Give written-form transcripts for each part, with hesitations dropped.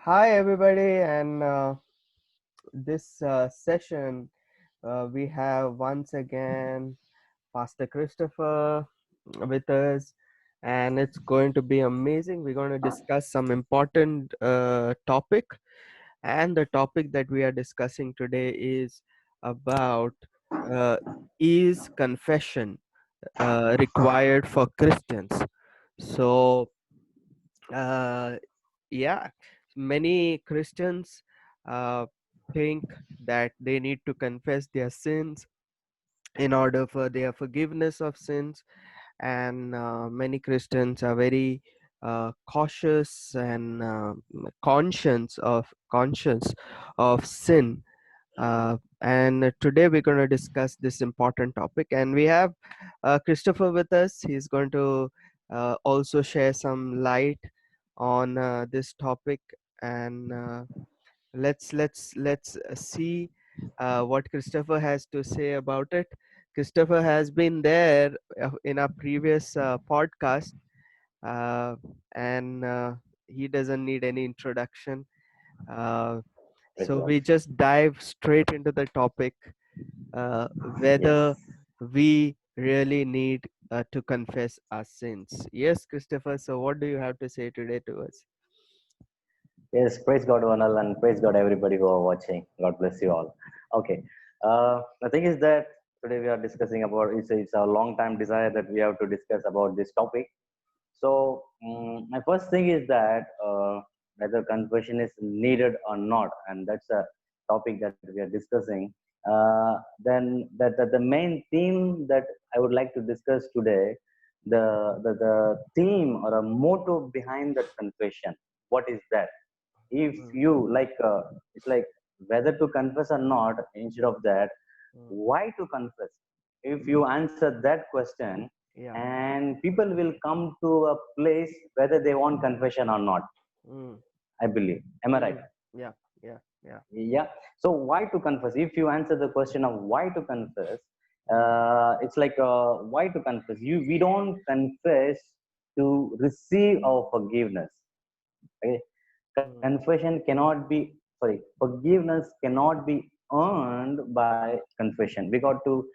Hi, everybody, and this session we have once again Pastor Christopher with us, and it's going to be amazing. We're going to discuss some important topic, and the topic that we are discussing today is about uh, is confession required for Christians? So, uh, yeah, many Christians uh, think that they need to confess their sins in order for their forgiveness of sins, and many Christians are very cautious and conscious of sin. And today we're going to discuss this important topic, and we have Christopher with us. He's going to also share some light on this topic, and let's see what Christopher has to say about it. Christopher has been there in our previous podcast, uh, and he doesn't need any introduction. Uh, Praise so God. we just dive straight into the topic, Yes. whether we really need to confess our sins. Yes, Christopher. So what do you have to say today to us? Yes, praise God, Vanal, and praise God, everybody who are watching. God bless you all. Okay. The thing is that today we are discussing about it's a long time desire that we have to discuss about this topic. So, my first thing is that whether confession is needed or not, and that's a topic that we are discussing. Then the main theme that I would like to discuss today, the theme or a motto behind that confession. What is that? If Mm, you like, it's like whether to confess or not. Instead of that, mm, why to confess? If you answer that question, yeah. and people will come to a place whether they want confession or not, Mm, I believe. Am I right? mm, yeah. Yeah. Yeah. Yeah. So why to confess? If you answer the question of why to confess, Mm, it's like, why to confess? We don't confess to receive our forgiveness. Okay. mm, Confession cannot be, sorry, forgiveness cannot be earned by confession. We got to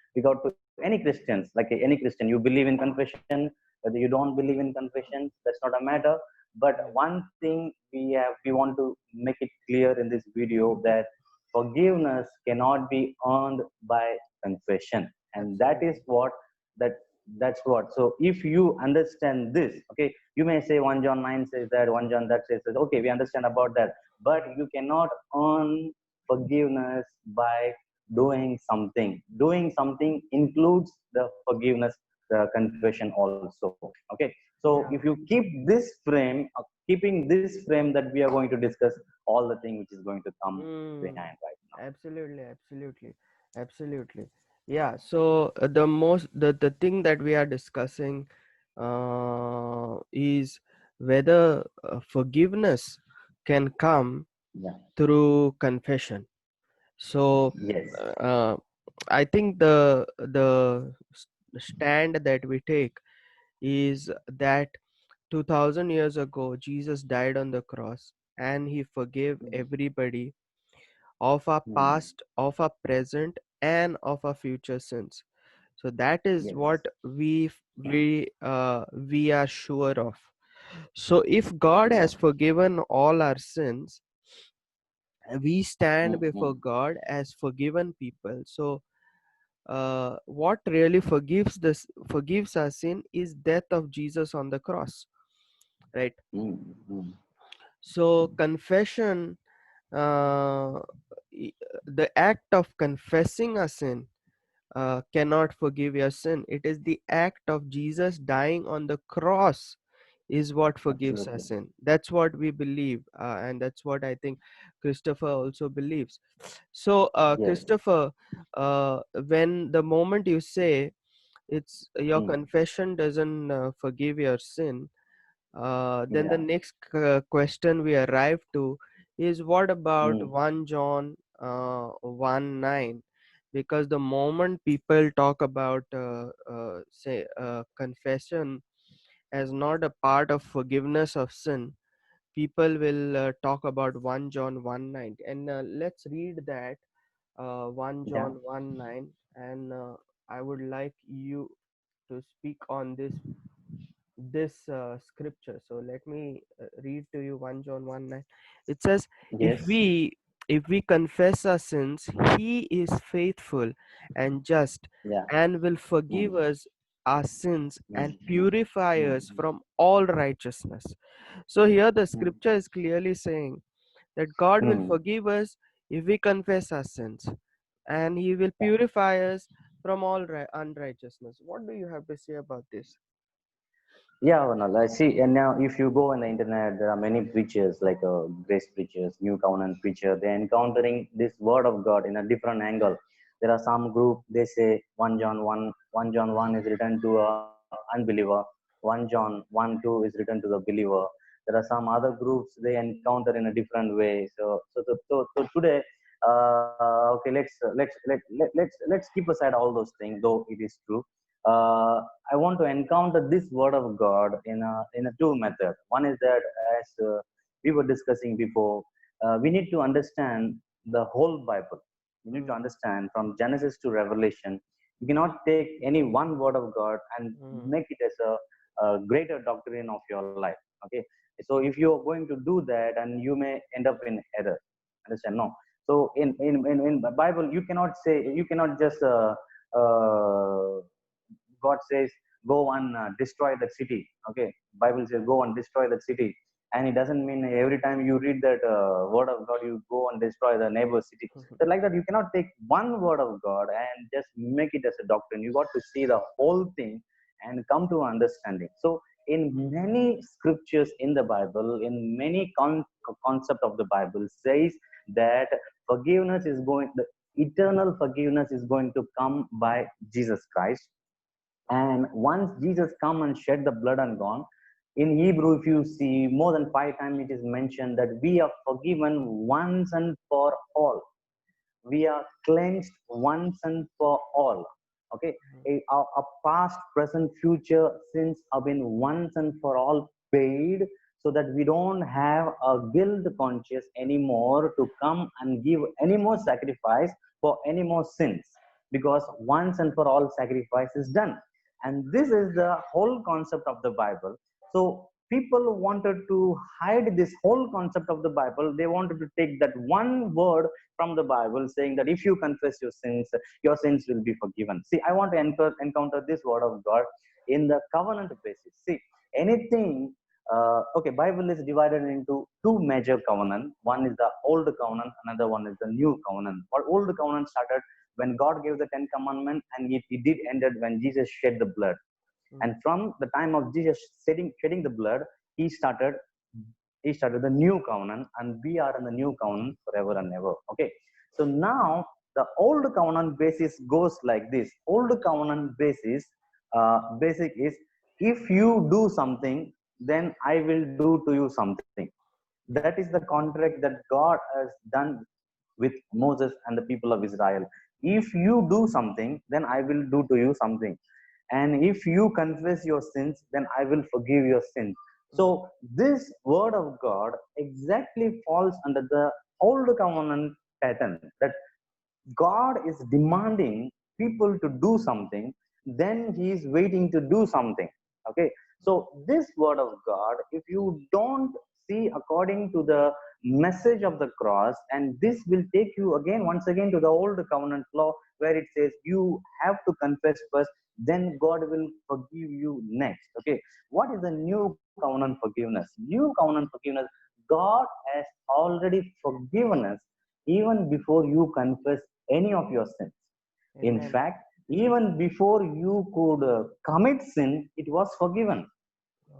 any Christians, like any Christian, you believe in confession, whether you don't believe in confession, that's not a matter. But yeah. one thing we want to make it clear in this video, that forgiveness cannot be earned by confession. And that is Absolutely. what that that's what. So if you understand this, okay, you may say 1 John 9 says that, 1 John that says that. Okay, we understand about that. But Mm, you cannot earn forgiveness by doing something. Doing something includes the forgiveness, the confession also. Okay. So if yeah. you keep this frame, keeping this frame, that we are going to discuss all the thing which is going to come Mm, behind right now. absolutely. Absolutely. Absolutely. Yeah. So the thing that we are discussing is whether forgiveness can come Yeah. through confession. So Yes. uh, I think the stand that we take is that 2000 years ago Jesus died on the cross, and he forgave everybody of our Hmm. past, of our present, and of our future sins. So that is Yes. what we are sure of. So if God Yeah. has forgiven all our sins, we stand Hmm. before God as forgiven people. So what really forgives our sin is death of Jesus on the cross, right? Hmm. So confession, uh, i- the act of confessing a sin cannot forgive your sin. It is the act of Jesus dying on the cross is what forgives our Absolutely. sin. That's what we believe, and that's what I think Christopher also believes. So, Yes. Christopher, when the moment you say it's your Hmm. confession doesn't forgive your sin, then the Yeah. next question we arrive to is what about Hmm. 1 John 1 9? Because the moment people talk about say confession as not a part of forgiveness of sin, people will talk about 1 John 1 9. And let's read that 1 Yeah. John 1 9. And I would like you to speak on this scripture. So let me read to you 1 John 1 9. It says, if Yes. we if we confess our sins, he is faithful and just Yeah. and will forgive Mm, us our sins mm, and purify mm, us from all righteousness. So here the mm, scripture is clearly saying that God will mm. forgive us if we confess our sins, and he will purify us from all unrighteousness. What do you have to say about this? Yeah, Vanal, I see. And now, if you go on the internet, there are many preachers, like grace preachers, New Covenant preacher. They're encountering this word of God in a different angle. There are some group they say 1 John 1 is written to a unbeliever. 1 John 1 2 is written to the believer. There are some other groups they encounter in a different way. So today, okay, let's keep aside all those things, though it is true. I want to encounter this word of God in a two method. One is that, as we were discussing before, we need to understand the whole Bible. We need to Mm, understand from Genesis to Revelation. You cannot take any one word of God and mm, make it as a greater doctrine of your life. Okay, so if you are going to do that, and you may end up in error. Understand? No. So in Bible, you cannot just God says, go and destroy that city. Okay, Bible says, go and destroy that city, and it doesn't mean every time you read that word of God, you go and destroy the neighbor city. So like that, you cannot take one word of God and just make it as a doctrine. You got to see the whole thing and come to understanding. So in many scriptures in the Bible, in many concept of the Bible says that forgiveness is going, the eternal forgiveness is going to come by Jesus Christ. And once Jesus come and shed the blood and gone, in Hebrew, if you see more than 5 times, it is mentioned that we are forgiven once and for all. We are cleansed once and for all. Okay, our past, present, future sins have been once and for all paid, so that we don't have a guilt conscience anymore to come and give any more sacrifice for any more sins, because once and for all sacrifice is done. And this is the whole concept of the Bible. So people wanted to hide this whole concept of the Bible. They wanted to take that one word from the Bible, saying that if you confess your sins will be forgiven. See, I want to encounter this word of God in the covenant basis. See, anything. Okay, Bible is divided into two major covenant. One is the old covenant, another one is the new covenant. But old covenant started when God gave the Ten Commandments, and it did ended when Jesus shed the blood. And mm, from the time of Jesus shedding the blood, he started he started the new covenant, and we are in the new covenant forever and ever. Okay, so now the old covenant basis goes like this. Old covenant basis, basic is, if you do something, then I will do to you something. That is the contract that God has done with Moses and the people of Israel. If you do something, then I will do to you something. And if you confess your sins, then I will forgive your sins. mm, So this word of God exactly falls under the old covenant pattern, that God is demanding people to do something, then he is waiting to do something. Okay, so this word of God, if you don't see according to the message of the cross, and this will take you again, once again, to the old covenant law, where it says you have to confess first, then God will forgive you next. Okay, what is the new covenant forgiveness? New covenant forgiveness, God has already forgiven us even before you confess any of your sins. In amen. fact, even before you could commit sin, it was forgiven.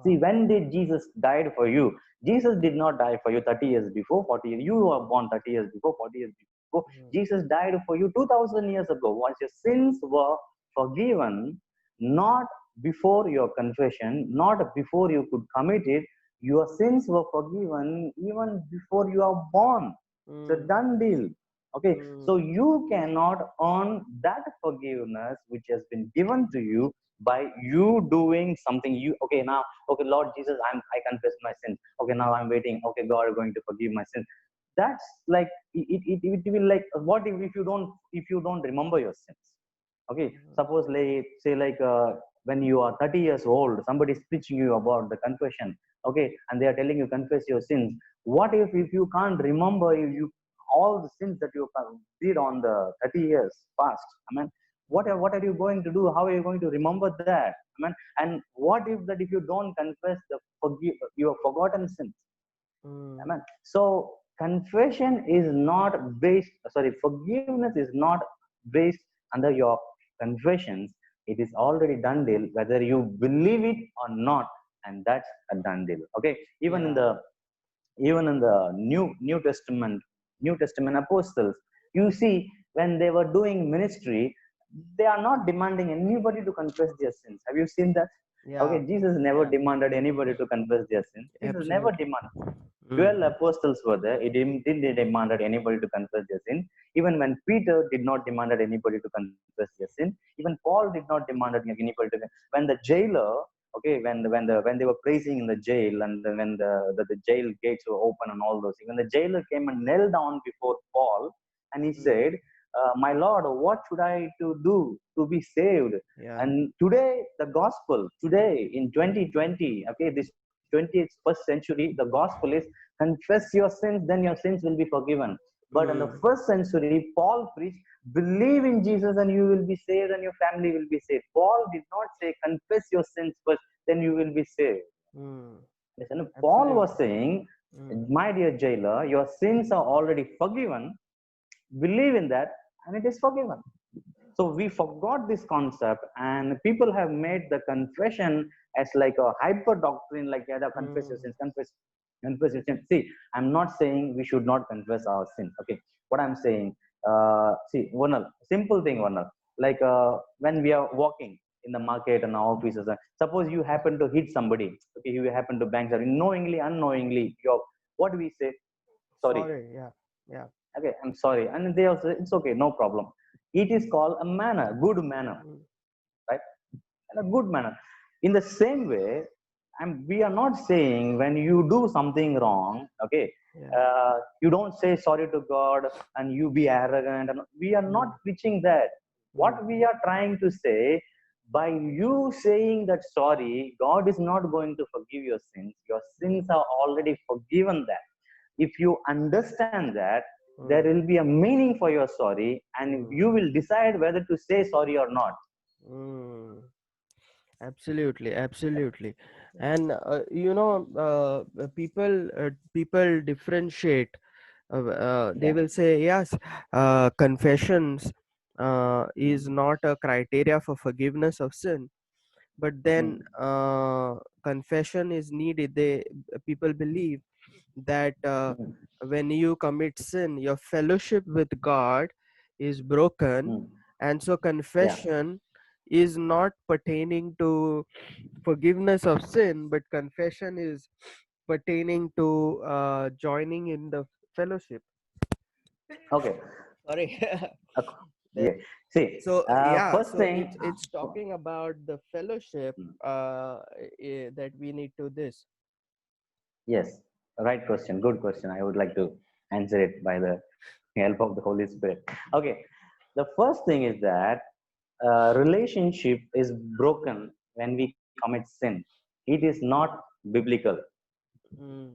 See, Wow. when did Jesus died for you? Jesus did not die for you 30 years before, 40 years. You were born 30 years before, 40 years before. Mm, Jesus died for you 2000 years ago. Once your sins were forgiven, not before your confession, not before you could commit it, your sins were forgiven even before you are born. It's a mm, done deal. Okay, so mm, you cannot earn that forgiveness which has been given to you. by you doing something. You okay now, okay, Lord Jesus, I confess my sins. Okay, now I'm waiting. Okay, God is going to forgive my sins. That's like it will like, what if you don't remember your sins? Okay, suppose like say like when you are 30 years old, somebody is preaching you about the confession. Okay, and they are telling you confess your sins. What if you can't remember you all the sins that you did on the 30 years past? I mean, what are you going to do? How are you going to remember that? I mean, and what if that if you don't confess the forgive your forgotten sins? Mm. Amen. So confession is not based, sorry, forgiveness is not based under your confessions. It is already done deal, whether you believe it or not, and that's a done deal. Okay. Yeah. Even in the New Testament apostles, you see when they were doing ministry, they are not demanding anybody to confess their sins. Have you seen that? Yeah. Okay, Jesus never Yeah. demanded anybody to confess their sins. Jesus never Absolutely. demanded. Mm. 12 apostles were there. He didn't demanded anybody to confess their sin. Even when Peter did not demanded anybody to confess their sin. Even Paul did not demanded anybody to. When the jailer, okay, when they were praising in the jail, and when the jail gates were open and all those things, when the jailer came and knelt down before Paul, and he Mm. said, "My Lord, what should I to do to be saved?" Yeah. And today, the gospel, today in 2020, okay, this 21st century, the gospel is confess your sins, then your sins will be forgiven. But in the Mm. first century, Paul preached, believe in Jesus and you will be saved and your family will be saved. Paul did not say, confess your sins first, then you will be saved. Mm. Listen, Paul was Absolutely. saying, Mm. my dear jailer, your sins are already forgiven. Believe in that, and it is forgiven. So we forgot this concept, and people have made the confession as like a hyper doctrine, like, yeah, confess your Mm. sins, confess your sins. See, I'm not saying we should not confess our sins. Okay, what I'm saying, see, one simple thing, one like when we are walking in the market and our offices, suppose you happen to hit somebody. Okay, you happen to bang somebody knowingly, unknowingly. What do we say? Sorry. Sorry. Yeah. Yeah. Okay, I'm sorry, and they also, it's okay, no problem. It is called a manner, good manner, Mm. right? And a good manner. In the same way, we are not saying when you do something wrong, okay, Yeah. you don't say sorry to God and you be arrogant. And we are not Mm. preaching that. Mm. What we are trying to say, by you saying that sorry, God is not going to forgive your sins. Your sins are already forgiven. That if you understand that, there Mm. will be a meaning for your sorry, and Mm. you will decide whether to say sorry or not. Mm. Absolutely, absolutely. And people differentiate. They Yeah. will say yes, confessions is not a criteria for forgiveness of sin, but then Mm, confession is needed. People believe that mm, when you commit sin, your fellowship with God is broken, mm. and so Yeah. confession is not pertaining to forgiveness of sin, but confession is pertaining to joining in the fellowship. Okay. Sorry. Okay. That- Yeah. See, so yeah, first so thing. it's talking about the fellowship Mm, that we need to this. yes. Right question. Good question. I would like to answer it by the help of the Holy Spirit. Okay. The first thing is that relationship is broken when we commit sin. It is not biblical. Mm,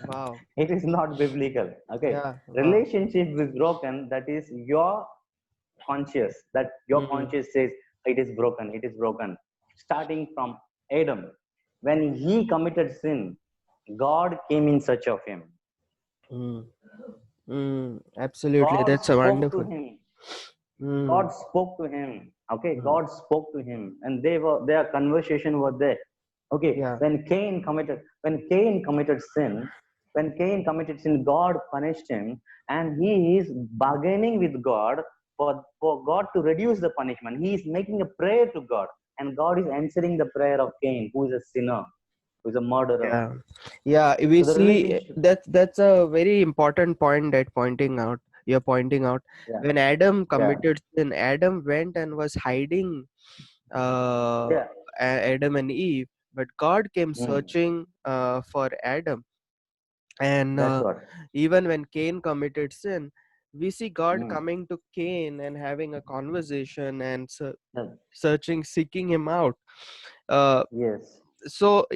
wow. It is not biblical. Okay. Yeah, wow. Relationship is broken. That is your conscious. That your Mm, conscious says it is broken. It is broken. Starting from Adam, when he committed sin, God came in search of him. mm, absolutely. God That's a spoke to wonderful. him. Mm, God spoke to him. Okay, mm, God spoke to him, and their conversation was there. Okay, yeah. when Cain committed sin, God punished him, and he is bargaining with God for God to reduce the punishment. He is making a prayer to God, and God is answering the prayer of Cain, who is a sinner, who is a murderer. Yeah, yeah. We So the see relationship, that's a very important point that pointing out. You're pointing out yeah, when Adam yeah, committed sin, Adam went and was hiding uh, Yeah. Adam and Eve, but God came Mm. searching for Adam. And That's what. even when Cain committed sin, we see God Mm. coming to Cain and having a conversation and Yeah. searching, seeking him out. Uh, Yes. so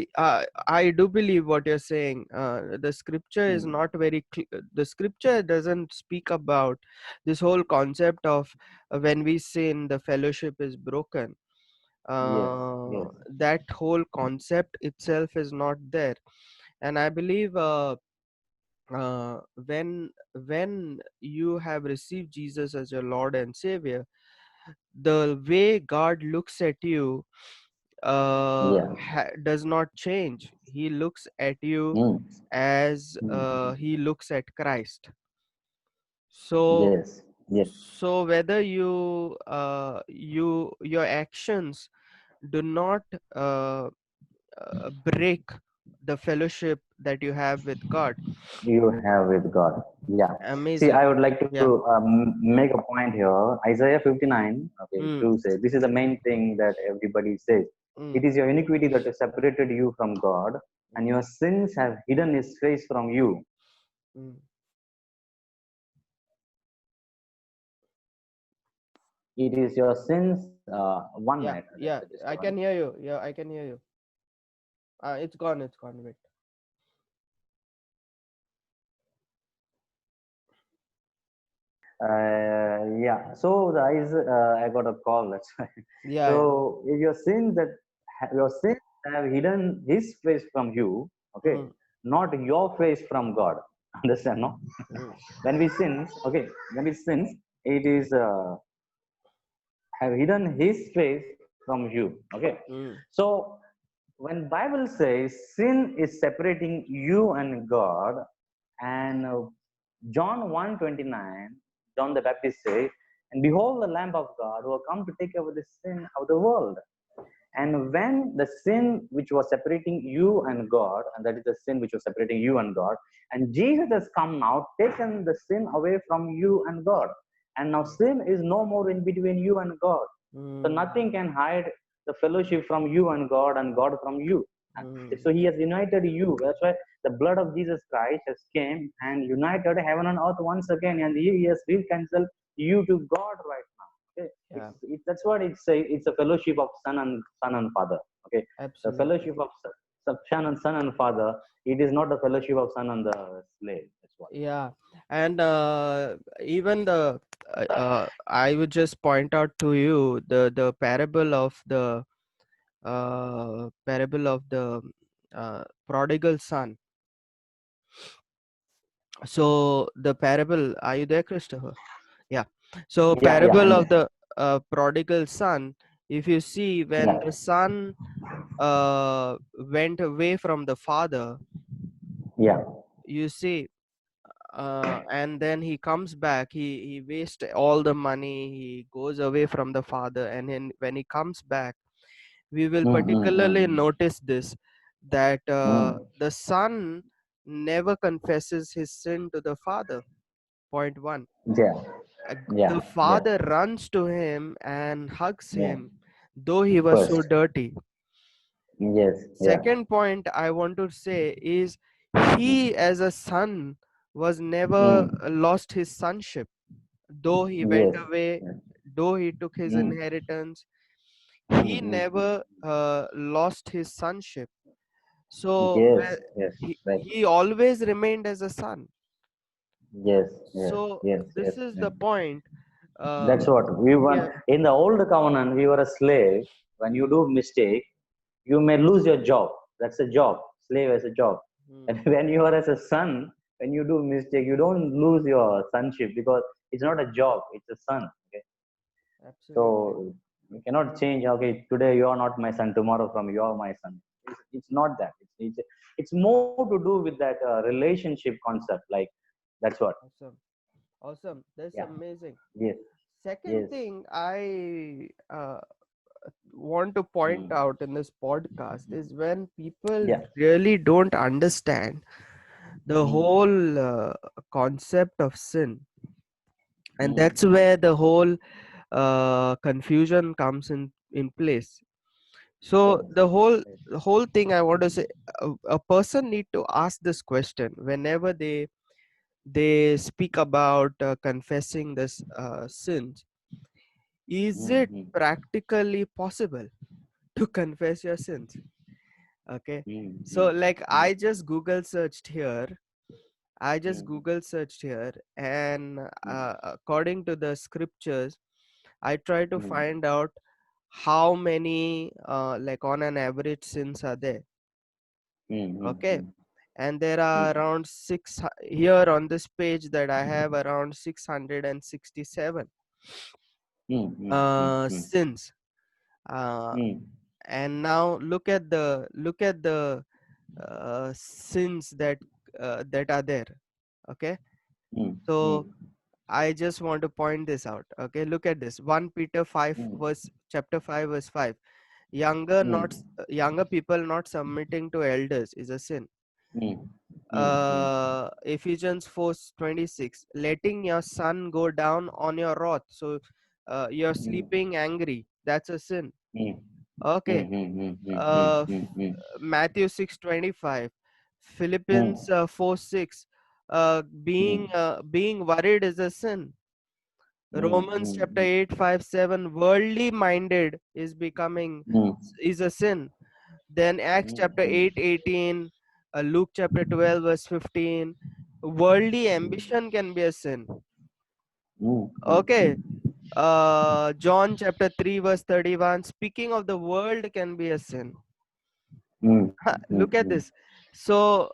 I do believe what you're saying. The scripture is Mm. not very the scripture doesn't speak about this whole concept of when we sin the fellowship is broken. Yes. Yes. That whole concept itself is not there. And I believe when you have received Jesus as your Lord and Savior, the way God looks at you Yeah. does not change. He looks at you Mm. as Mm. he looks at Christ. So Yes. Yes. whether your actions do not uh, break the fellowship that you have with God. You have with God. Yeah. See, Amazing. I would like to Yeah. make a point here. Isaiah 59, okay, Mm, 2 says, this is the main thing that everybody says. It mm, is your iniquity that has separated you from God, and mm, your sins have hidden his face from you. mm. It is your sins. One Yeah, minute. yeah, Just I one. can hear you. Yeah, I can hear you. It's gone. It's gone. Wait. Yeah. So the eyes, I got a call. That's why. Yeah, yeah. So if your sins your sins have hidden His face from you, okay, Mm, not your face from God. Understand? No. mm, When we sins, okay, when we sins, it is have hidden His face from you. Okay. mm, So when Bible says sin is separating you and God, and John 1:29, John the Baptist says, and behold the Lamb of God who will come to take away the sin of the world. And when the sin which was separating you and God, and that is the sin which was separating you and God, and Jesus has come now, taken the sin away from you and God. And now sin is no more in between you and God. So mm, nothing can hide the fellowship from you and God from you. mm. So he has united you. That's why the blood of Jesus Christ has came and united heaven and earth once again, and he has reconciled you to God right now. Okay, Yeah, that's what it say. It's a fellowship of son and father. Okay, the absolutely. fellowship of son and father. It is not the fellowship of son and the slave. That's what. Yeah, and even I would just point out to you the parable of the prodigal son. So the parable, are you there, Christopher? Yeah. So Yeah, yeah, parable I'm of there. the prodigal son. If you see, when Yeah, the son went away from the father, yeah. you see, and then he comes back. He wastes all the money. He goes away from the father, and when he comes back, we will Mm, mm, particularly mm, notice this, that mm. the son never confesses his sin to the father. Point one. Yeah, The yeah, yeah, father runs to him and hugs yeah. him, though he was so First, dirty. yes, yeah. Second point I want to say is, Mm, he as a son was never mm. lost his sonship, though he went Yes. away, Yeah. though he took his Mm, inheritance. mm, He mm, mm. never lost his sonship. So Yes, yes, right. he always remained as a son. Yes, yes, So yes, yes, this is yes. the point. That's Uh, what we yeah. were in the old covenant. We were a slave. When you Mm, do mistake, you may lose your job. That's a job. Slave as a job. mm, And when you are as a son, when you do mistake, you don't lose your sonship because it's not a job. It's a son. Okay. absolutely. So you cannot change. Okay, today you are not my son. Tomorrow from you are my son. It's not that. It's more to do with that relationship concept. Like that's what. Awesome. Awesome. That's Yeah. amazing. Yes. Second Yes. thing I want to point Mm. out in this podcast is when people Yeah. really don't understand the Mm. whole concept of sin, and Mm. that's where the whole confusion comes in, in place. So Yes. the whole thing I want to say, a person need to ask this question whenever they speak about confessing this sins. Is it Mm, practically possible to confess your sins? Okay, mm, so mm, like mm, I just mm, Google searched here, and mm, according to the scriptures, I try to mm, find out how many, like on an average, sins are there. mm, mm, Okay, mm, and there are mm, around here on this page that I have around 667 mm, mm, mm, mm, sins. Uh, mm, and now look at the sins that are there. Okay, mm, so mm, I just want to point this out. Okay, look at this. 1 Peter 5 mm, verse chapter 5 verse 5. mm, Younger people not submitting to elders is a sin. mm, mm, Ephesians 4:26, letting your sun go down on your wrath. So you're mm, sleeping angry. That's a sin. mm, Okay. mm, mm, mm, mm, Uh, mm, mm, Matthew 6:25, Philippians mm, 4:6. mm, Being worried is a sin. mm, Romans chapter mm, 8, 5, 7. Worldly minded mm, is a sin. Then Acts mm, chapter mm, 8, 18. Luke chapter 12, verse 15. Worldly ambition can be a sin. mm, Okay. John chapter 3, verse 31. Speaking of the world can be a sin. mm, Look at mm, this. So,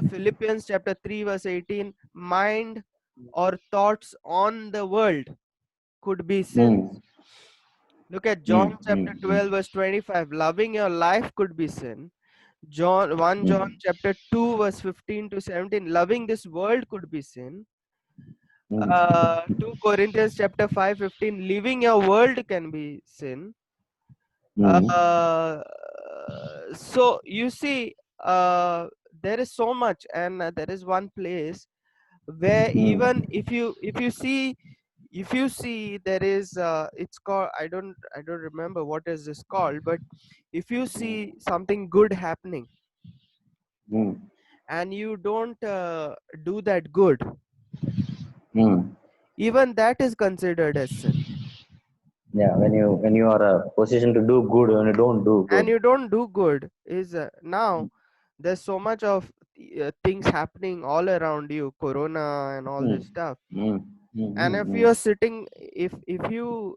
Philippians chapter 3, verse 18. Mind or thoughts on the world could be sins. mm, Look at John mm, chapter 12, verse 25. Loving your life could be sin. John mm, chapter 2, verse 15 to 17. Loving this world could be sin. mm, 2 Corinthians chapter 5, 15. Leaving your world can be sin. mm, Uh, so you see, there is so much, and there is one place where even mm, if you see there is it's called, I don't remember what is this called, but if you see something good happening mm, and you don't do that good, mm. even that is considered as sin. Yeah, when you are a position to do good, when you don't do And good. you don't do good is now there's so much of things happening all around you, corona and all Mm, this stuff. mm, mm, And mm, if mm, you're sitting, if you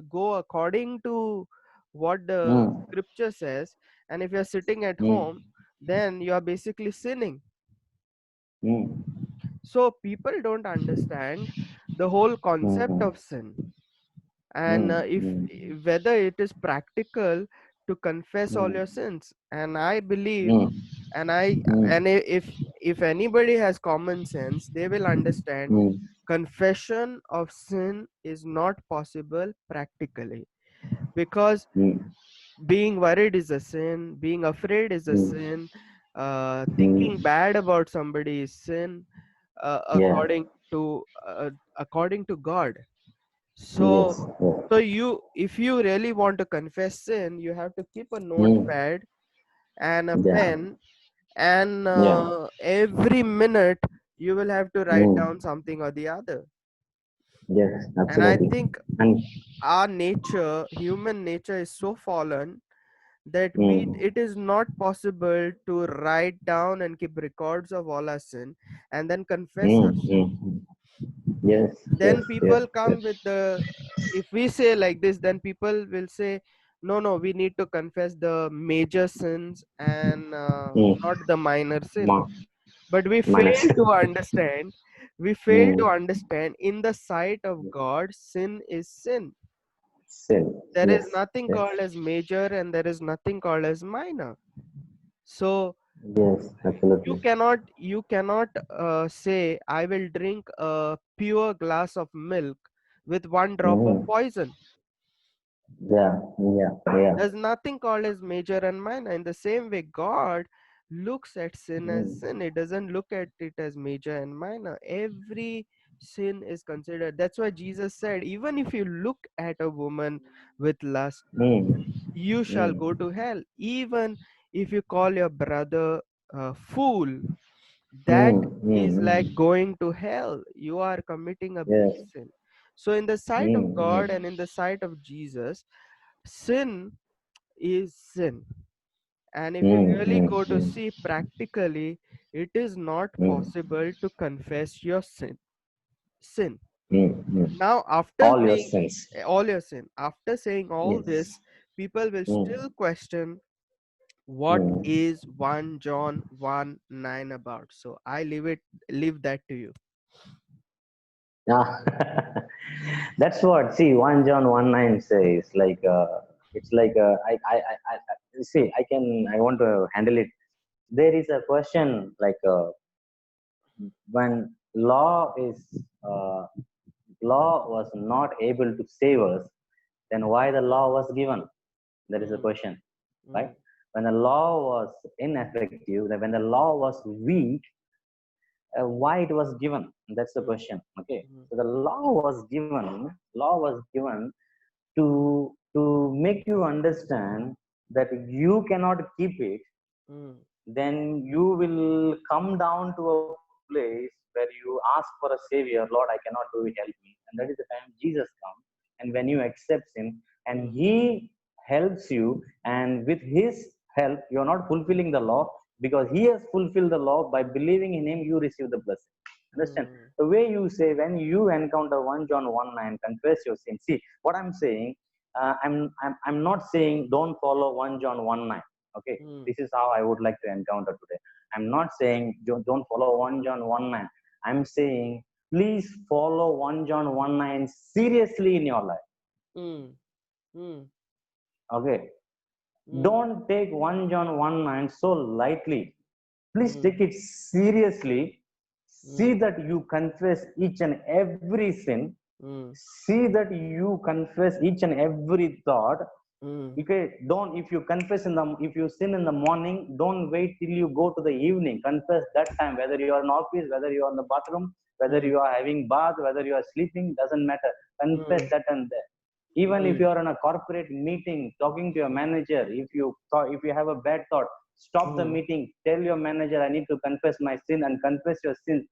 go according to what the mm, scripture says, and if you're sitting at mm, home, then you are basically sinning. mm, So people don't understand the whole concept mm, of sin, and mm, if mm, whether it is practical to confess all mm, your sins. And I believe, mm, and I mm, and if anybody has common sense, they will understand mm, confession of sin is not possible practically, because mm, being worried is a sin, being afraid is a mm, sin, thinking mm. bad about somebody is sin, Yeah. according to God. So, Yes. Yeah. if you really want to confess sin, you have to keep a Mm. notepad and a Yeah. pen, and Yeah. every minute you will have to write Mm. down something or the other. Yes. And I Absolutely. think And our nature, human nature, is so fallen that mm. it is not possible to write down and keep records of all our sin and then confess Mm. our sin. Mm. Yes. Yes. Then Yes. people Yes. come with the, if we say like this, then people will say, no, no, we need to confess the major sins and Mm. not the minor sin. Ma- But Minus. we fail to Mm. understand, in the sight of God, sin is sin. Sin. There is Yes. nothing Yes. called as major and there is nothing called as minor. So Yes. Absolutely. you cannot say, I will drink a pure glass of milk with one drop of Mm. poison. Yeah. Yeah. Yeah. There's nothing called as major and minor. In the same way, God looks at sin as Mm. sin. He doesn't look at it as major and minor. Every sin is considered. That's why Jesus said, even if you look at a woman with lust, mm, you shall mm, go to hell. Even if you call your brother a fool, that mm, is mm, like mm. going to hell. You are committing a big Yes. sin. So in the sight of Mm, God mm, and in the sight of Jesus, sin is sin. And if you mm, really mm, go to mm, see practically, it is not mm, possible to confess your sin. mm. Now after All your saying sins. all your sin, after saying all Yes. this, people will Mm, still question what mm. is 1 John 1 9 about. So I leave that to you. Yeah. That's what, see, 1 John 1 9 says, like, it's like, see, I want to handle it. There is a question like, when uh, law was not able to save us, then why the law was given? That is the Mm, question, right? mm, When the law was ineffective, then when the law was weak, why it was given? That's the mm, question. Okay, mm, so the law was given to make you understand that you cannot keep it, mm, then you will come down to a place where you ask for a savior. Lord, I cannot do it, help me. And that is the time Jesus comes. And when you accept him and mm, he helps you, and with his help, you're not fulfilling the law, because he has fulfilled the law. By believing in him, you receive the blessing. Understand? mm, The way you say, when you encounter 1 John 1 9, confess your sin. See, what I'm saying, I'm not saying don't follow 1 John 1 9. Okay, mm, this is how I would like to encounter today. I'm not saying don't follow 1 John 1 9. I'm saying please follow 1 John 1 9 seriously in your life. mm, mm, Okay, mm, don't take 1 John 1 9 so lightly. Please mm, take it seriously. See mm, that you confess each and every sin. mm, See that you confess each and every thought. mm, Okay, don't, if you confess if you sin in the morning, don't wait till you go to the evening. Confess that time, whether you are in office, whether you are in the bathroom, whether mm, you are having bath, whether you are sleeping, doesn't matter. Confess mm, that and there. Even if mm, you are in a corporate meeting talking to your manager, if you have a bad thought, stop the mm, meeting, tell your manager, I need to confess my sin, and confess your sin.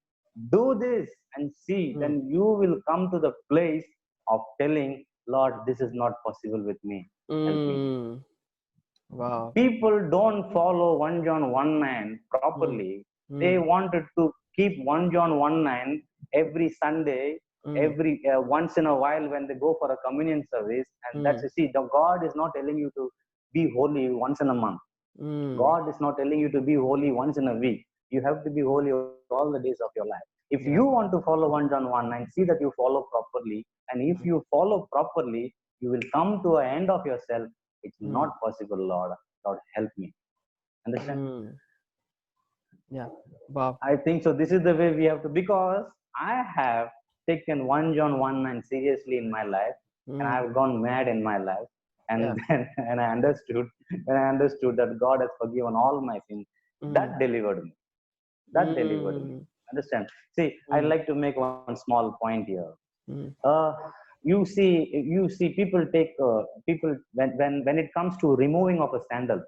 Do this and see, mm, then you will come to the place of telling, Lord, this is not possible with me. Help me. mm. Wow. People don't follow 1 John 1 9 Mm, properly. They mm, wanted to keep 1 John 1 9 every Sunday, mm, every once in a while when they go for a communion service. And that's, mm, see, the God is not telling you to be holy once in a month. mm, God is not telling you to be holy once in a week. You have to be holy all the days of your life. If you yeah. want to follow 1 John 1 9, see that you follow properly. And if Mm, you follow properly, you will come to an end of yourself. It's mm, not possible, Lord. Lord, help me. Understand? mm, yeah. Wow. I think so. This is the way we have to, because I have taken 1 John 1 9 seriously in my life, and I Mm, have gone mad in my life. yeah. And then, and I understood, when I understood that God has forgiven all my sins, Mm, that delivered me. That delivered me. mm, Understand? See, I'd mm, like to make one small point here. mm, Uh, you see, people, when it comes to removing of a sandal.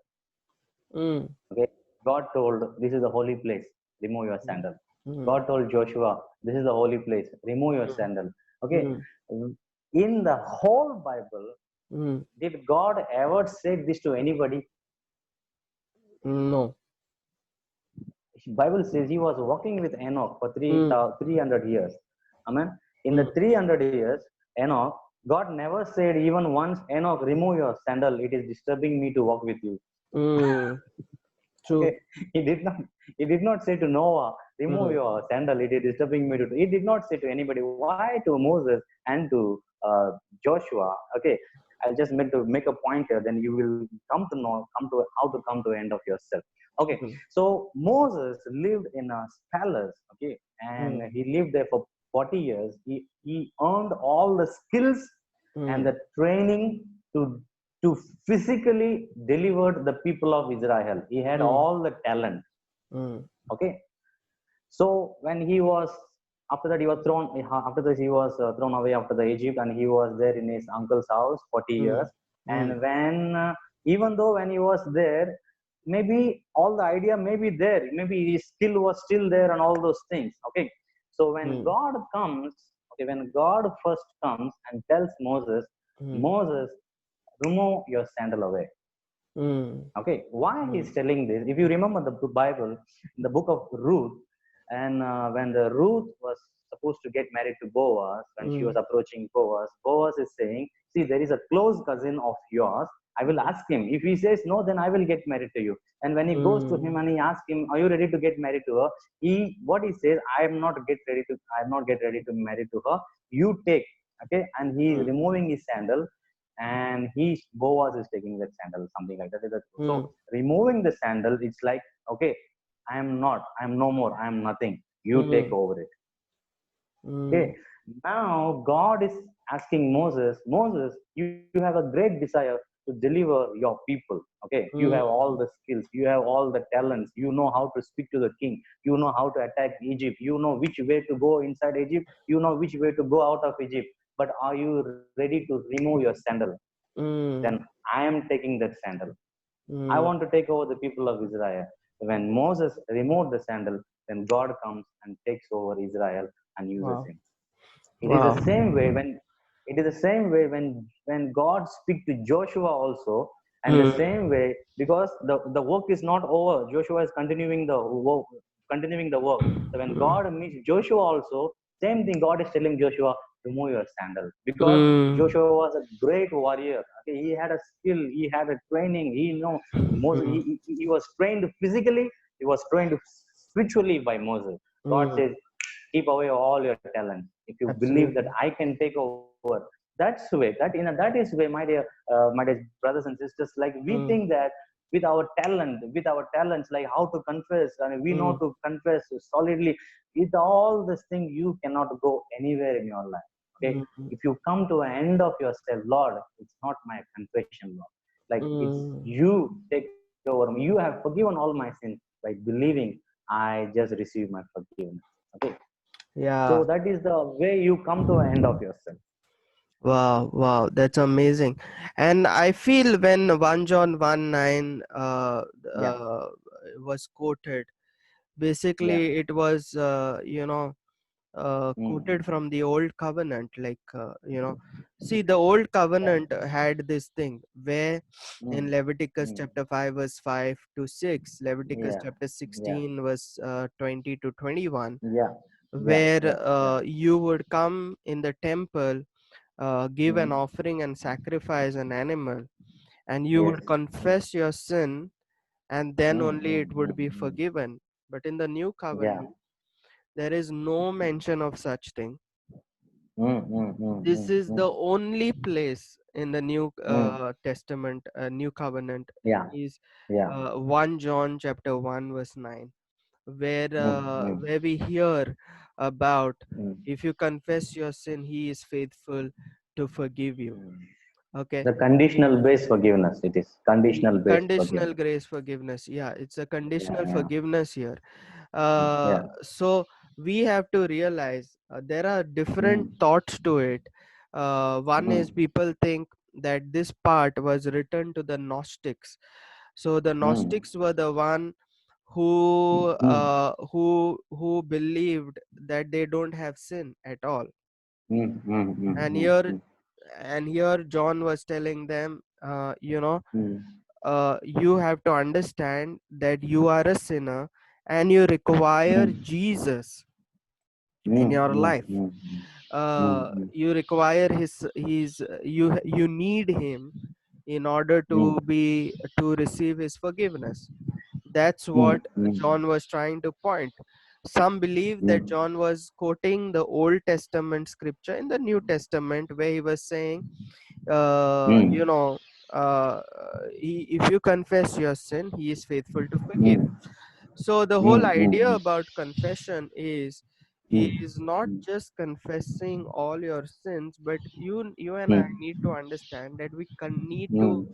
mm, Okay, God told, this is the holy place, remove your mm, sandal. mm, God told Joshua, this is the holy place, remove your mm, sandal. Okay, mm, in the whole Bible, mm. did God ever say this to anybody? No. Bible says he was walking with Enoch for Mm, 300 years. Amen. In the mm, 300 years, Enoch, God never said even once, Enoch, remove your sandal. It is disturbing me to walk with you. mm. Okay, True. he did not. He did not say to Noah, remove Mm, your sandal. It is disturbing me to. He did not say to anybody. Why to Moses and to Joshua? Okay, I just meant to make a point here. Then you will come to how to come to end of yourself. Okay, mm, so Moses lived in a palace. Okay, and mm, he lived there for 40 years. He earned all the skills and mm, the training to physically deliver the people of Israel. He had mm, all the talent. mm, Okay, so when he was After that, he was thrown. After this, he was thrown away after the Egypt, and he was there in his uncle's house 40 years. mm, mm, And when even though when he was there, maybe all the idea may be there, maybe his skill was still there, and all those things. Okay, so when mm, God comes, okay, when God first comes and tells Moses, mm, Moses, remove your sandal away. mm, Okay, why he's mm, telling this? If you remember the Bible, in the book of Ruth, and when the Ruth was supposed to get married to Boaz, when she was mm, approaching Boaz, Boaz is saying, see, there is a close cousin of yours. I will ask him. If he says no, then I will get married to you. And when he goes to him mm, and he asks him, are you ready to get married to her? What he says, I am not get ready to marry to her. You take, okay. And he is mm, removing his sandal, and Boaz is taking that sandal, something like that. So mm, removing the sandal, it's like, okay, I am no more, I am nothing, you take mm, over it. Okay, mm, now God is asking Moses, Moses, you have a great desire to deliver your people. Okay, you have all mm, the skills, you have all the talents, you know how to speak to the king, you know how to attack Egypt, you know which way to go inside Egypt, you know which way to go out of Egypt. But are you ready to remove your sandal? Then mm, I am taking that sandal. I mm. want to take over the people of Israel. When Moses removed the sandal, then God comes and takes over Israel and uses Wow. him. It is the Wow. same way when God speaks to Joshua also, and the Mm, same way, because the work is not over. Joshua is continuing the work. So when mm, God meets Joshua also, same thing God is telling Joshua, remove your sandal. Because mm, Joshua was a great warrior. Okay, he had a skill, he had a training, Moses, mm, he was trained physically, he was trained spiritually by Moses. God mm. says, keep away all your talent. If you believe that Absolutely. I can take over, that is way, my dear brothers and sisters, like we think Mm, that with our talents, like how to confess, and we know mm, to confess solidly. With all this thing, you cannot go anywhere in your life. Okay, mm, if you come to an end of yourself, Lord, it's not my confession, Lord. Like it's mm. you take over me. You have forgiven all my sins by believing I just received my forgiveness. Okay, so Yeah. that is the way you come to an end of yourself. Wow, wow, that's amazing. And I feel when 1 John 1 9 Yeah, was quoted, yeah. basically it was, Mm, quoted from the old covenant. See, the old yeah. covenant had this thing where in Mm, Leviticus mm, chapter 5, verse 5 to 6, Leviticus yeah, chapter yeah, 16, verse 20 to 21, yeah, yeah, where yeah, yeah. you would come in the temple, give an Mm, offering and sacrifice an animal, and you yes. would confess your sin, and then Mm, only mm, it would mm, be mm. forgiven. But in the new Yeah. covenant, there is no mention of such thing. Mm, mm, mm, This mm, is mm, the only place in the new mm. testament, new covenant, Yeah, is yeah. 1 John chapter 1 verse 9, Mm, mm, where we hear about, mm, if you confess your sin, he is faithful to forgive you. mm. Okay. The conditional based forgiveness. It is conditional based Conditional forgiveness. grace forgiveness, yeah, it's a Yeah, conditional yeah, forgiveness here. yeah. So we have to realize there are different Mm, thoughts to it. One is, mm, people think that this part was written to the Gnostics. So the mm, Gnostics were the one who mm, believed that they don't have sin at all. mm, mm, mm, and mm, here mm, and here John was telling them, mm, you have to understand that you are a sinner and you require mm, Jesus mm, in your mm, life. mm, mm, mm, You require his you need him in order mm, to receive his forgiveness. That's mm, what mm, John was trying to point. Some believe that mm, John was quoting the Old Testament scripture in the New Testament, where he was saying, uh, mm, you know, if you confess your sin, he is faithful to forgive. mm, So the whole mm, idea mm, about confession is not mm, just confessing all your sins, but you and I mm, need to understand that mm,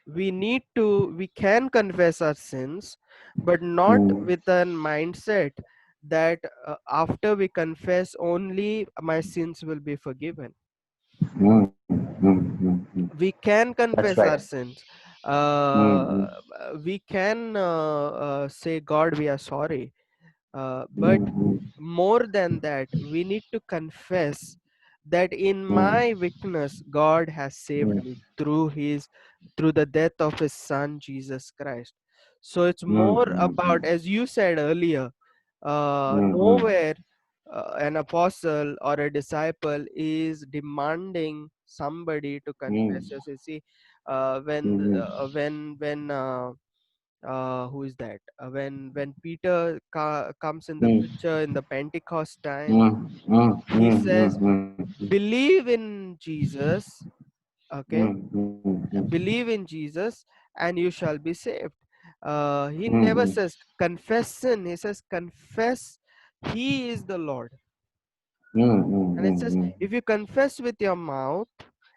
we can confess our sins, but not mm, with a mindset that after we confess only my sins will be forgiven. mm, We can That's confess right. our sins. Mm, We can say, God, we are sorry. But mm, more than that, we need to confess that in mm, my weakness, God has saved mm, me through the death of His Son Jesus Christ. So it's mm, more about, mm, as you said earlier, mm, nowhere an apostle or a disciple is demanding somebody to mm, confess your sins. See, mm, who is that? When Peter comes in the mm, picture in the Pentecost time, mm, mm, he mm, says, mm, "Believe in Jesus." Okay, mm, believe in Jesus, and you shall be saved. He never mm, says confess sin. He says confess. He is the Lord. And it says, mm, if you confess with your mouth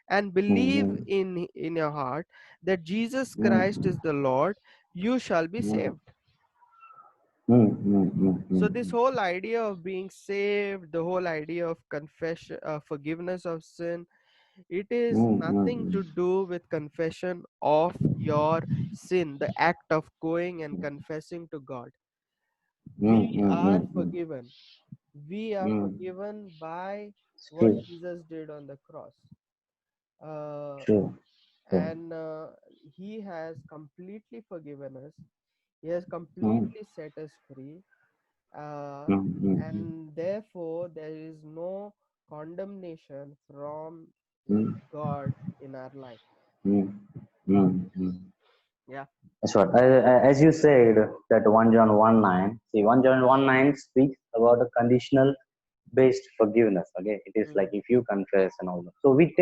and believe mm, in your heart that Jesus Christ mm, is the Lord, you shall be mm, saved. So mm, this whole idea of being saved, the whole idea of confession, forgiveness of sin, it is nothing to do with confession of your sin, the act of going and confessing to God. We are forgiven. We are forgiven by It's what true, Jesus did on the cross. Uh, true, true. and He has completely forgiven us. He has Mm, completely set us free. Uh, mm, and therefore, there is no condemnation from mm, God in our life. mm, mm. Yeah. That's what. As you said, that 1 John 1 9. See, 1 John 1 9 speaks about a conditional based forgiveness. Okay, it is like Mm, if you confess and all that. So we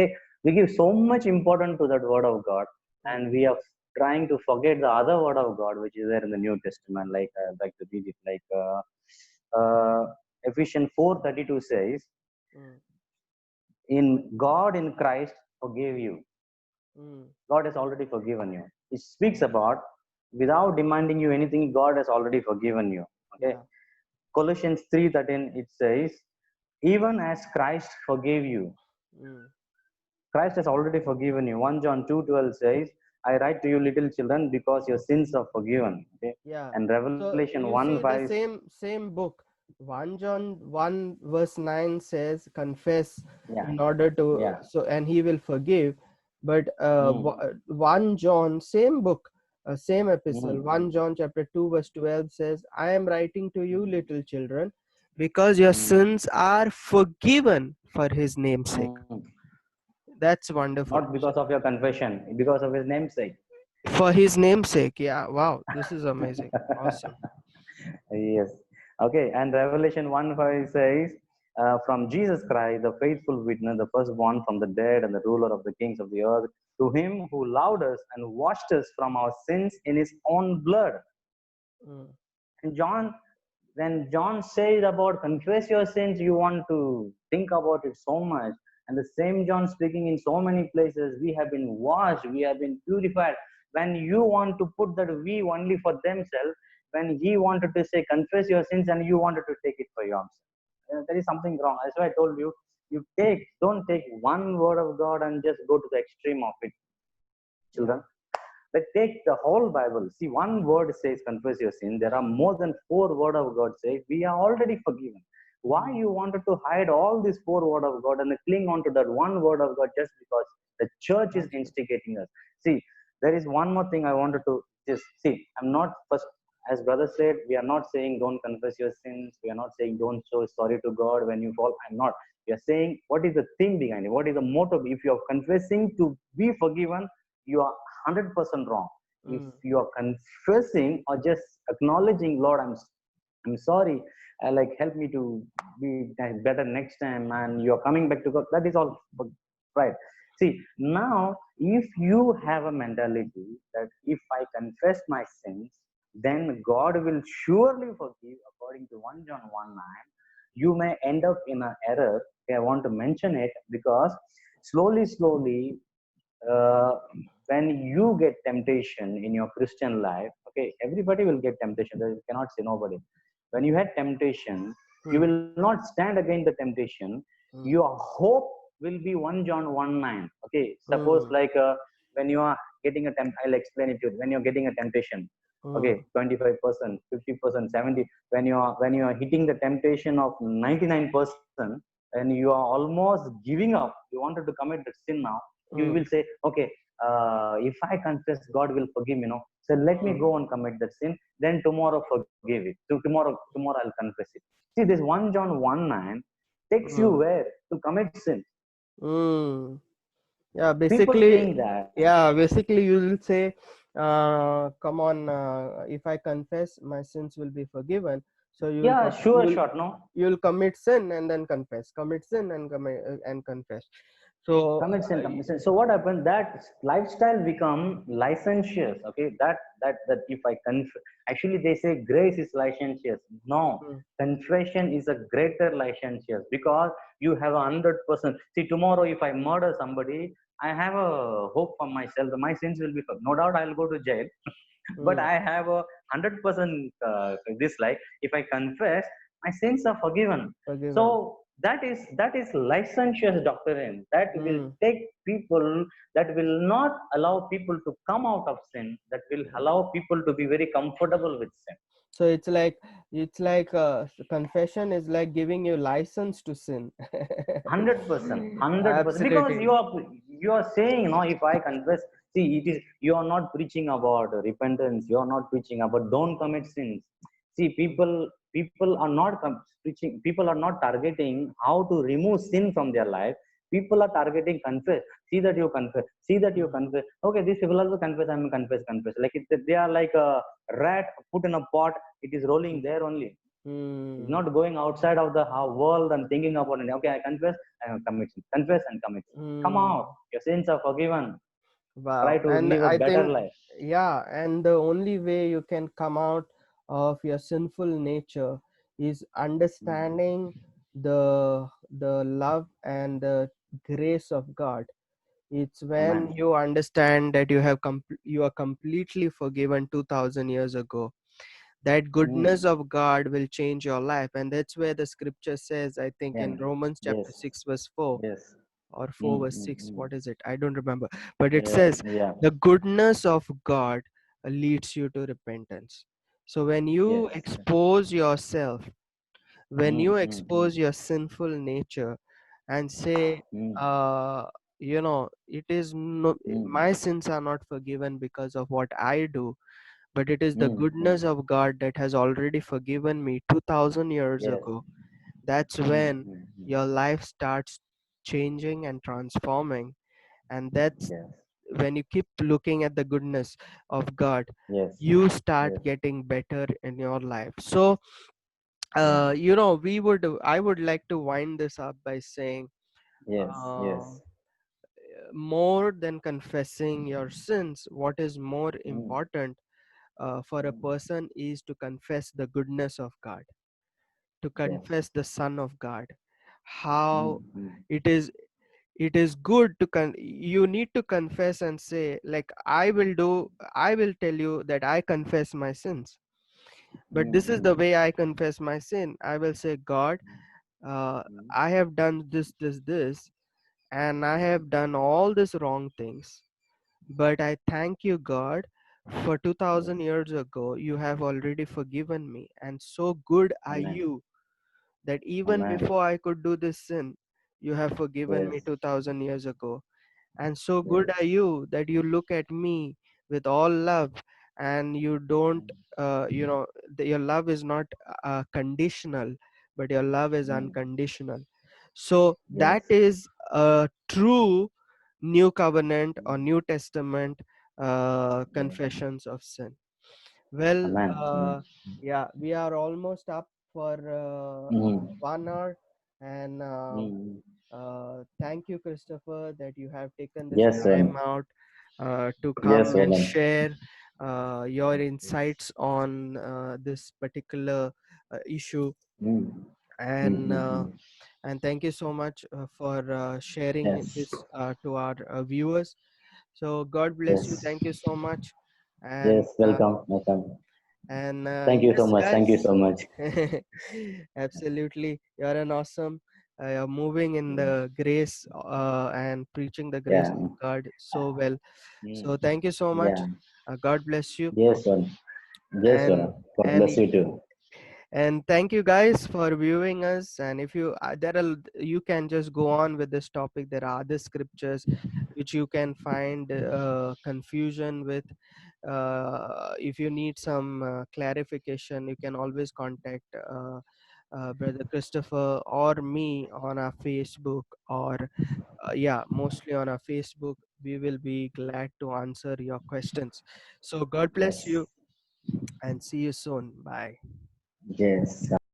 give so much importance to that word of God, mm, and we are trying to forget the other word of God which is there in the New Testament. Like to read it, Ephesians 4:32 says, mm, "In God in Christ forgave you." mm. God has already forgiven you. It speaks about without demanding you anything, God has already forgiven you. Okay. Yeah. Colossians 3:13 it says, even as Christ forgave you. Mm. Christ has already forgiven you. 1 John 2:12 says, I write to you little children because your sins are forgiven. Okay. Yeah. And So Revelation you 1 see the 5, same book. 1 John 1 verse 9 says confess yeah, in order to, yeah. so and he will forgive. But Mm, 1 John, same book, same epistle, mm, 1 John chapter 2 verse 12 says, I am writing to you little children because your mm, sins are forgiven for his name's sake. mm. That's wonderful. Not because of your confession, because of his namesake. For his name's sake. Yeah. Wow. This is amazing. Awesome. Yes. Okay. And Revelation 1 5 says, from Jesus Christ, the faithful witness, the firstborn from the dead and the ruler of the kings of the earth, to him who loved us and washed us from our sins in his own blood. Mm, And when John says about confess your sins, you want to think about it so much. And the same John speaking in so many places, we have been washed, we have been purified. When you want to put that we only for themselves, when he wanted to say confess your sins and you wanted to take it for yourself. There is something wrong. That's why I told you, don't take one word of God and just go to the extreme of it, yeah. children. Like take the whole Bible. See, one word says confess your sin. There are more than four word of God say we are already forgiven. Why Mm, you wanted to hide all these four word of God and cling on to that one word of God just because the church is that's right. instigating us? See, there is one more thing I wanted to just see. I'm not first, as brother said, we are not saying don't confess your sins. We are not saying don't show sorry to God when you fall. I'm not. We are saying what is the thing behind it? What is the motive? If you are confessing to be forgiven, you are 100% wrong. If Mm, you are confessing or just acknowledging, Lord, I'm sorry, like help me to be better next time, and you're coming back to God, that is all right. See, now if you have a mentality that if I confess my sins, then God will surely forgive according to 1 John 1 9, you may end up in an error. I want to mention it because slowly uh, when you get temptation in your Christian life, okay, everybody will get temptation. You cannot say nobody. when you had temptation, you Hmm. will not stand against the temptation. Hmm. Your hope will be 1 John 1 9. Okay, suppose Hmm. like when you are getting a I'll explain it to you. When you're getting a temptation, Hmm. okay, 25%, 50%, 70, when you are hitting the temptation of 99%, and you are almost giving up, you wanted to commit the sin now, you will Hmm. say, okay, if I confess, God will forgive me, no? So let me Hmm. go and commit that sin, then tomorrow forgive it. So tomorrow I'll confess it. See, this 1 John 1 9 takes you Hmm. where? To commit sin. Hmm. Yeah, People basically, think that, yeah, basically you will say, come on, if I confess, my sins will be forgiven. So you will yeah, sure shot, no? you'll commit sin and then confess, commit sin and commit and confess. So Commit sin, commit sin. So what happened? That lifestyle become licentious. Okay, that if I actually they say grace is licentious. No, mm, confession is a greater licentious because you have 100%. See, tomorrow if I murder somebody, I have a hope for myself. My sins will be forgiven. No doubt I'll go to jail, but mm, I have a 100% dislike. If I confess, my sins are forgiven. forgiven. So that is licentious doctrine that will Mm. take people, that will not allow people to come out of sin, that will allow people to be very comfortable with sin. So confession is like giving you license to sin. 100%, 100%, because Absolutely. you are saying, you know, if I confess, see, it is, you are not preaching about repentance, you are not preaching about don't commit sins. See, people are not preaching, people are not targeting how to remove sin from their life. People are targeting confess. See that you confess, see that you Mm. confess. Okay, these people also confess, I'm confess, like they are like a rat put in a pot, it is rolling there only. He's Mm. not going outside of the world and thinking about it. Okay, I confess, I commit sin. Confess and commit sin. Come Mm. out. Your sins are forgiven. Try Wow. to And live a I better think, life. yeah, and the only way you can come out of your sinful nature is Mm. understanding the love and the grace of God. It's when Amen. you understand that you are completely forgiven 2000 years ago. That goodness Mm. of God will change your life, and that's where the scripture says, I think in Amen. Romans chapter Yes. 6 verse 4 Yes. or 4 Mm, verse mm, 6, mm. what is it, I don't remember, but it Yeah. says Yeah. the goodness of God leads you to repentance. So when you Yes. expose yourself, when Mm, you mm, mm, expose your sinful nature and say, mm, uh it is no, mm, my sins are not forgiven because of what I do, but it is the mm, goodness mm. of God that has already forgiven me 2000 years Yes. ago. That's Mm, when mm, mm. your life starts changing and transforming. And that's Yes. when you keep looking at the goodness of God, Yes. you start Yes. getting better in your life. So Yeah. I would like to wind this up by saying, Yes. uh, Yes. more than confessing your sins, what is more Mm, important for a mm. person is to confess the goodness of God, to Yes. confess the Son of God. How Mm, mm, it is it is good to you need to confess and say, like, I will tell you that I confess my sins, but mm, this is mm, the way I confess my sin. I will say, God, mm. I have done this, and I have done all these wrong things. But I thank you, God, for Yes. 2000 years ago, you have already forgiven me. And so good are Amen. you that even Amen. before I could do this sin, you have forgiven me Yes. 2000 years ago. And so good are Yes. you that you look at me with all love, and you don't, your love is not conditional, but your love is Mm. unconditional. So that Yes. is a true new covenant or Mm. new testament Yes. confessions of sin. Well, Amen. Amen. yeah, we are almost up for Mm. 1 hour, and Mm. thank you, Christopher, that you have taken this Yes, time Roman. out to Yes, come and Roman. share your Yes. insights on this particular issue. Mm. Mm, And mm, mm. thank you so much for sharing Yes. this to our viewers. So God bless you. Yes. Thank you so much, and Yes. Welcome. Welcome. And Thank you so yes, much. Thank you guys, so much. absolutely, you're an awesome. You're moving in the grace and preaching the grace Yeah. of God so well. Mm. So thank you so much. Yeah. God bless you. Yes, sir. Yes, sir. And God and bless you too. and thank you guys for viewing us. And if you there are, you can just go on with this topic. There are other scriptures which you can find confusion with. If you need some clarification, you can always contact Brother Christopher or me on our Facebook, or yeah, mostly on our Facebook. We will be glad to answer your questions. So God bless Yes. you and see you soon. Bye. Yes.